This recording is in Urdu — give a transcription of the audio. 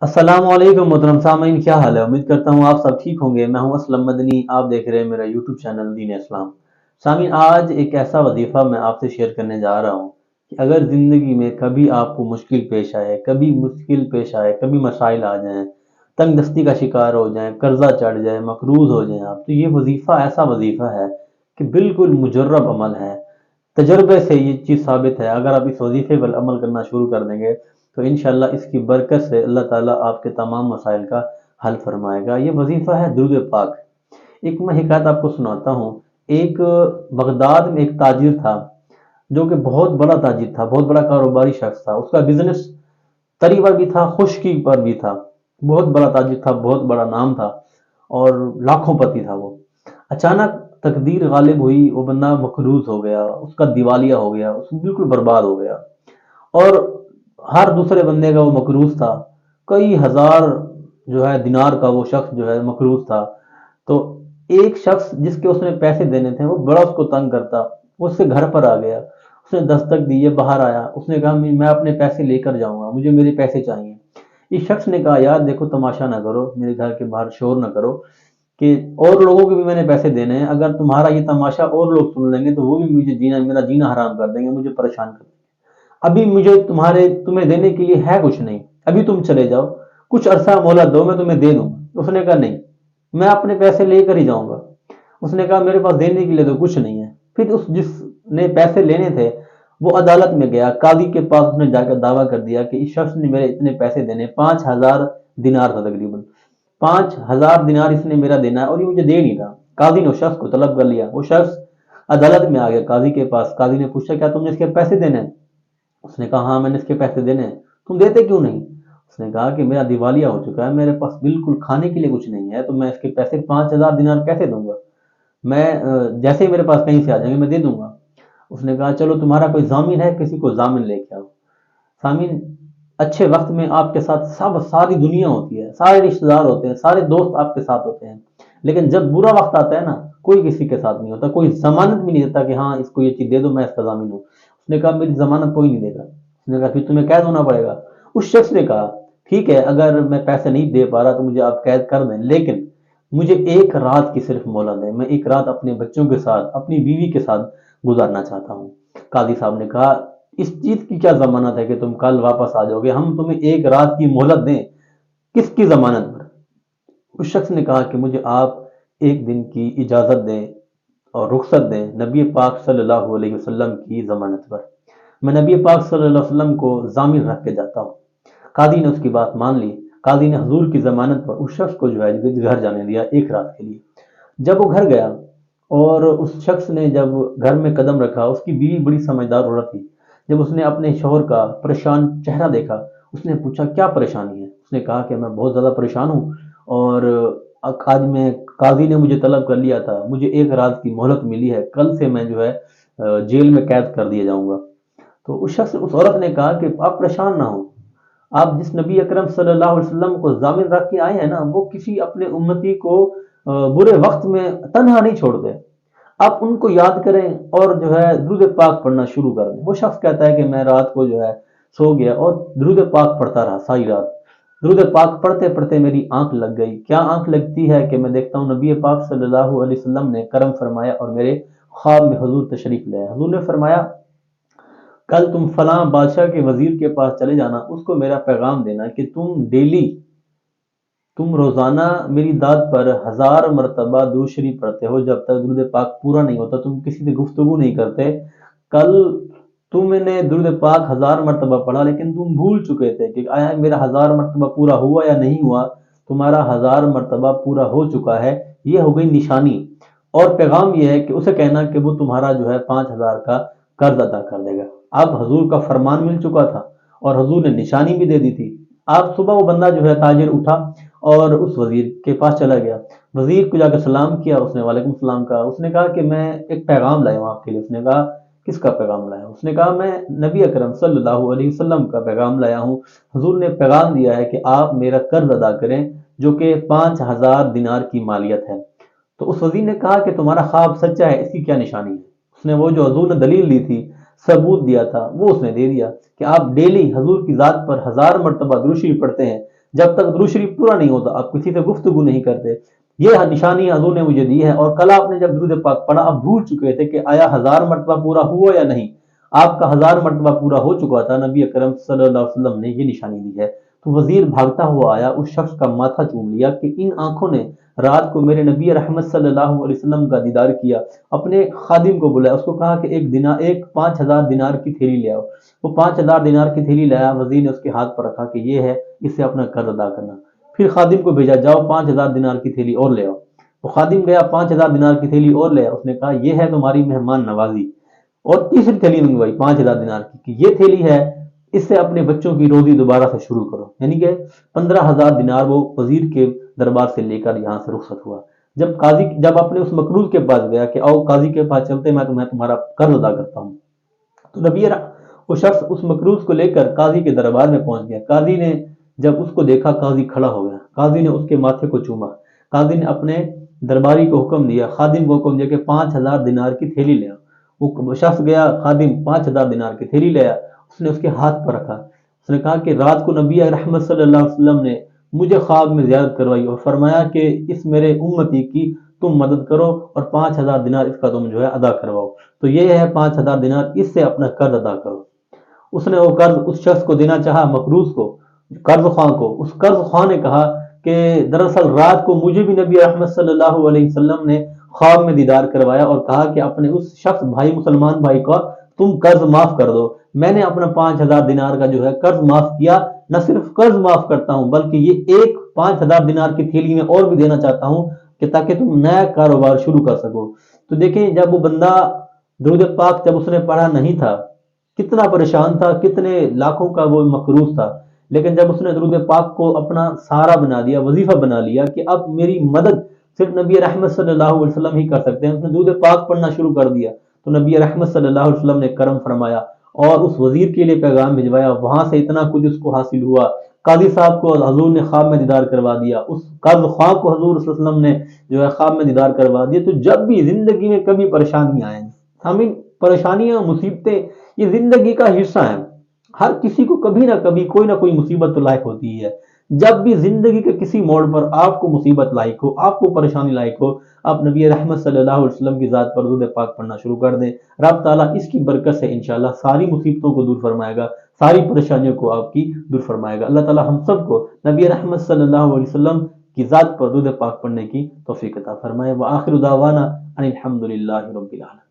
السلام علیکم محترم سامعین، کیا حال ہے؟ امید کرتا ہوں آپ سب ٹھیک ہوں گے۔ میں ہوں اسلم مدنی، آپ دیکھ رہے ہیں میرا یوٹیوب چینل دین اسلام۔ سامعین، آج ایک ایسا وظیفہ میں آپ سے شیئر کرنے جا رہا ہوں کہ اگر زندگی میں کبھی آپ کو مشکل پیش آئے، کبھی مشکل پیش آئے، کبھی مسائل آ جائیں، تنگ دستی کا شکار ہو جائیں، قرضہ چڑھ جائے، مقروض ہو جائیں آپ، تو یہ وظیفہ ایسا وظیفہ ہے کہ بالکل مجرب عمل ہے۔ تجربے سے یہ چیز ثابت ہے، اگر آپ اس وظیفے پر عمل کرنا شروع کر دیں گے تو انشاءاللہ اس کی برکت سے اللہ تعالیٰ آپ کے تمام مسائل کا حل فرمائے گا۔ یہ وظیفہ ہے درود پاک۔ ایک میں حکایت آپ کو سناتا ہوں۔ ایک بغداد میں ایک تاجر تھا، جو کہ بہت بڑا تاجر تھا، بہت بڑا کاروباری شخص تھا۔ اس کا بزنس تری پر بھی تھا، خشکی پر بھی تھا۔ بہت بڑا تاجر تھا، بہت بڑا نام تھا، اور لاکھوں پتی تھا وہ۔ اچانک تقدیر غالب ہوئی، وہ بندہ مقروض ہو گیا، اس کا دیوالیہ ہو گیا، اس بالکل برباد ہو گیا۔ اور ہر دوسرے بندے کا وہ مقروض تھا، کئی ہزار جو ہے دینار کا وہ شخص جو ہے مقروض تھا۔ تو ایک شخص جس کے اس نے پیسے دینے تھے، وہ بڑا اس کو تنگ کرتا، وہ اس سے گھر پر آ گیا، اس نے دستک دی، یہ باہر آیا، اس نے کہا میں اپنے پیسے لے کر جاؤں گا، مجھے میرے پیسے چاہیے۔ اس شخص نے کہا یار دیکھو، تماشا نہ کرو، میرے گھر کے باہر شور نہ کرو، کہ اور لوگوں کو بھی میں نے پیسے دینے ہیں، اگر تمہارا یہ تماشا اور لوگ سن لیں گے تو وہ بھی مجھے میرا جینا حرام کر دیں گے، مجھے پریشان کر دیں گے۔ ابھی مجھے تمہیں دینے کے لیے ہے کچھ نہیں، ابھی تم چلے جاؤ، کچھ عرصہ مہلت دو، میں تمہیں دے دوں گا۔ اس نے کہا نہیں، میں اپنے پیسے لے کر ہی جاؤں گا۔ اس نے کہا میرے پاس دینے کے لیے تو کچھ نہیں ہے۔ پھر اس جس نے پیسے لینے تھے وہ عدالت میں گیا، قاضی کے پاس اس نے جا کر دعویٰ کر دیا کہ اس شخص نے میرے اتنے پیسے دینے، 5,000 دینار تھا تقریباً، 5,000 دینار اس نے میرا دینا ہے اور یہ مجھے دے نہیں رہا۔ قاضی نے اس شخص کو طلب کر لیا، وہ شخص عدالت میں آ گیا قاضی کے پاس۔ قاضی نے پوچھا کیا تم نے اس کے پیسے دینے ہیں؟ اس نے کہا ہاں میں نے اس کے پیسے دینے ہیں۔ تم دیتے کیوں نہیں؟ اس نے کہا کہ میرا دیوالیہ ہو چکا ہے، میرے پاس بالکل کھانے کے لیے کچھ نہیں ہے، تو میں اس کے پیسے 5,000 دینار کیسے دوں گا؟ میں جیسے ہی میرے پاس کہیں سے آ جائیں گے میں دے دوں گا۔ اس نے کہا چلو تمہارا کوئی ضامن ہے، کسی کو ضامن لے کے آؤ۔ سامعین، اچھے وقت میں آپ کے ساتھ ساری دنیا ہوتی ہے، سارے رشتہ دار ہوتے ہیں، سارے دوست آپ کے ساتھ ہوتے ہیں، لیکن جب برا وقت آتا ہے نا، کوئی کسی کے ساتھ نہیں ہوتا، کوئی ضمانت بھی نہیں دیتا کہ ہاں اس کو یہ چیز دے دو، میں اس کا ضامن ہوں۔ اس نے کہا میری ضمانت کوئی نہیں دے گا۔ اس نے کہا پھر تمہیں قید ہونا پڑے گا۔ اس شخص نے کہا ٹھیک ہے، اگر میں پیسے نہیں دے پا رہا تو مجھے آپ قید کر دیں، لیکن مجھے ایک رات کی صرف مہلت دیں، میں ایک رات اپنے بچوں کے ساتھ، اپنی بیوی کے ساتھ گزارنا چاہتا ہوں۔ قاضی صاحب نے کہا اس چیز کی کیا ضمانت ہے کہ تم کل واپس آ جاؤ گے؟ ہم تمہیں ایک رات کی مہلت دیں، کس کی ضمانت پر؟ اس شخص نے کہا کہ مجھے آپ ایک دن کی اجازت دیں اور رخصت دیں نبی پاک صلی اللہ علیہ وسلم کی ضمانت پر، میں نبی پاک صلی اللہ علیہ وسلم کو ضامن رکھ کے جاتا ہوں۔ قاضی نے اس کی بات مان لی۔ قاضی نے حضور کی ضمانت پر اس شخص کو جو ہے گھر جانے دیا ایک رات کے لیے۔ جب وہ گھر گیا اور اس شخص نے جب گھر میں قدم رکھا، اس کی بیوی بڑی سمجھدار عورت تھی، جب اس نے اپنے شوہر کا پریشان چہرہ دیکھا، اس نے پوچھا کیا پریشانی ہے؟ اس نے کہا کہ میں بہت زیادہ پریشان ہوں، اور آج میں قاضی نے مجھے طلب کر لیا تھا، مجھے ایک رات کی مہلت ملی ہے، کل سے میں جو ہے جیل میں قید کر دیا جاؤں گا۔ تو اس عورت نے کہا کہ آپ پریشان نہ ہوں، آپ جس نبی اکرم صلی اللہ علیہ وسلم کو ضامن رکھ کے آئے ہیں نا، وہ کسی اپنے امتی کو برے وقت میں تنہا نہیں چھوڑتے، آپ ان کو یاد کریں اور جو ہے درود پاک پڑھنا شروع کر دیں۔ وہ شخص کہتا ہے کہ میں رات کو جو ہے سو گیا اور درود پاک پڑھتا رہا ساری رات، درود پاک پڑھتے پڑھتے میری آنکھ لگ گئی۔ کیا آنکھ لگتی ہے کہ میں دیکھتا ہوں نبی پاک صلی اللہ علیہ وسلم نے کرم فرمایا اور میرے خواب میں حضور تشریف لائے۔ حضور نے فرمایا کل تم فلاں بادشاہ کے وزیر کے پاس چلے جانا، اس کو میرا پیغام دینا کہ تم روزانہ میری داد پر 1,000 مرتبہ درود شریف پڑھتے ہو، جب تک درود پاک پورا نہیں ہوتا تم کسی سے گفتگو نہیں کرتے۔ کل تم نے درود پاک 1,000 مرتبہ پڑھا، لیکن تم بھول چکے تھے کہ آیا میرا 1,000 مرتبہ پورا ہوا یا نہیں ہوا؟ تمہارا 1,000 مرتبہ پورا ہو چکا ہے، یہ ہو گئی نشانی، اور پیغام یہ ہے کہ اسے کہنا کہ وہ تمہارا جو ہے 5,000 کا قرض ادا کر دے گا۔ اب حضور کا فرمان مل چکا تھا اور حضور نے نشانی بھی دے دی تھی۔ آپ صبح وہ بندہ جو ہے تاجر اٹھا اور اس وزیر کے پاس چلا گیا، وزیر کو جا کے سلام کیا، اس نے وعلیکم السلام کہا، اس نے کہا کہ میں ایک پیغام لایا ہوں آپ کے لیے۔ اس نے کہا کس کا پیغام لایا؟ اس نے کہا میں نبی اکرم صلی اللہ علیہ وسلم کا پیغام لایا ہوں، حضور نے پیغام دیا ہے کہ آپ میرا قرض ادا کریں جو کہ 5,000 دینار کی مالیت ہے۔ تو اس وزیر نے کہا کہ تمہارا خواب سچا ہے، اس کی کیا نشانی ہے؟ اس نے وہ جو حضور نے دلیل دی تھی، ثبوت دیا تھا، وہ اس نے دے دیا کہ آپ ڈیلی حضور کی ذات پر 1,000 مرتبہ درود شریف پڑھتے ہیں، جب تک درود شریف پورا نہیں ہوتا آپ کسی سے گفتگو نہیں کرتے. یہ نشانی حضور نے مجھے دی ہے. اور کل آپ نے جب درود پاک پڑھا آپ بھول چکے تھے کہ آیا 1000 مرتبہ پورا ہوا یا نہیں. آپ کا 1000 مرتبہ پورا ہو چکا تھا. نبی اکرم صلی اللہ علیہ وسلم نے یہ نشانی دی ہے. تو وزیر بھاگتا ہوا آیا, اس شخص کا ماتھا چوم لیا کہ ان آنکھوں نے رات کو میرے نبی رحمت صلی اللہ علیہ وسلم کا دیدار کیا. اپنے خادم کو بلایا, اس کو کہا کہ ایک 5000 دینار کی تھیلی لے آؤ. وہ 5000 دینار کی تھیلی لایا. وزیر نے اس کے ہاتھ پر رکھا کہ یہ ہے, اس سے اپنا قرض ادا کرنا. پھر خادم کو بھیجا, جاؤ 5000 دینار کی تھیلی اور لے آؤ. وہ خادم گیا 5000 دینار کی تھیلی اور لے آیا. اس نے کہا یہ ہے تمہاری مہمان نوازی. اور تیسری تھیلی منگوائی 5000 دینار کی کہ یہ تھیلی ہے, اس سے اپنے بچوں کی روزی دوبارہ سے شروع کرو. یعنی کہ 15000 دینار وہ وزیر کے دربار سے لے کر یہاں سے رخصت ہوا. جب اپنے اس مقروض کے پاس گیا کہ آؤ قاضی کے پاس چلتے, میں تمہارا قرض ادا کرتا ہوں. تو وہ شخص اس مقروض کو لے کر قاضی کے دربار میں پہنچ گیا. قاضی نے جب اس کو دیکھا, قاضی کھڑا ہو گیا. قاضی نے اس کے ماتھے کو چوما. قاضی نے اپنے درباری کو حکم دیا, خادم کو حکم دیا کہ 5000 دینار کی تھیلی لے آؤ. وہ شخص گیا, خادم 5000 دینار کی تھیلی لے آیا. اس نے اس کے ہاتھ پر رکھا. اس نے کہا کہ رات کو نبی رحمت صلی اللہ علیہ وسلم نے مجھے خواب میں زیارت کروائی اور فرمایا کہ اس میرے امتی کی تم مدد کرو اور 5000 دینار اس کا تم جو ہے ادا کرواؤ. تو یہ ہے 5000 دینار, اس سے اپنا قرض ادا کرو. اس نے وہ قرض اس شخص کو دینا چاہا, مقروض کو, قرض خواہ کو. اس قرض خواہ نے کہا کہ دراصل رات کو مجھے بھی نبی رحمت صلی اللہ علیہ وسلم نے خواب میں دیدار کروایا اور کہا کہ اپنے اس شخص مسلمان بھائی کا تم قرض معاف کر دو. میں نے اپنا 5000 دینار کا جو ہے قرض معاف کیا. نہ صرف قرض معاف کرتا ہوں بلکہ یہ ایک 5000 دینار کی تھیلی میں اور بھی دینا چاہتا ہوں کہ تاکہ تم نیا کاروبار شروع کر سکو. تو دیکھیں, جب وہ بندہ درود پاک جب اس نے پڑھا نہیں تھا کتنا پریشان تھا, کتنے لاکھوں کا وہ مقروض تھا. لیکن جب اس نے درود پاک کو اپنا سہارا بنا دیا, وظیفہ بنا لیا کہ اب میری مدد صرف نبی رحمت صلی اللہ علیہ وسلم ہی کر سکتے ہیں, اس نے درود پاک پڑھنا شروع کر دیا. تو نبی رحمت صلی اللہ علیہ وسلم نے کرم فرمایا اور اس وزیر کے لیے پیغام بھجوایا. وہاں سے اتنا کچھ اس کو حاصل ہوا. قاضی صاحب کو حضور نے خواب میں دیدار کروا دیا. اس قرض خواہ کو حضور صلی اللہ علیہ وسلم نے جو ہے خواب میں دیدار کروا دیا. تو جب بھی زندگی میں کبھی پریشانیاں آئیں, ہمیں پریشانیاں مصیبتیں یہ زندگی کا حصہ ہیں. ہر کسی کو کبھی نہ کبھی کوئی نہ کوئی مصیبت تو لاحق ہوتی ہے. جب بھی زندگی کے کسی موڑ پر آپ کو مصیبت لاحق ہو, آپ کو پریشانی لاحق ہو, آپ نبی رحمت صلی اللہ علیہ وسلم کی ذات پر درود پاک پڑھنا شروع کر دیں. رب تعالیٰ اس کی برکت سے انشاءاللہ ساری مصیبتوں کو دور فرمائے گا, ساری پریشانیوں کو آپ کی دور فرمائے گا. اللہ تعالیٰ ہم سب کو نبی رحمت صلی اللہ علیہ وسلم کی ذات پر درود پاک پڑھنے کی توفیق عطا فرمائے. وآخر دعوانا ان الحمد للہ رب العالمین.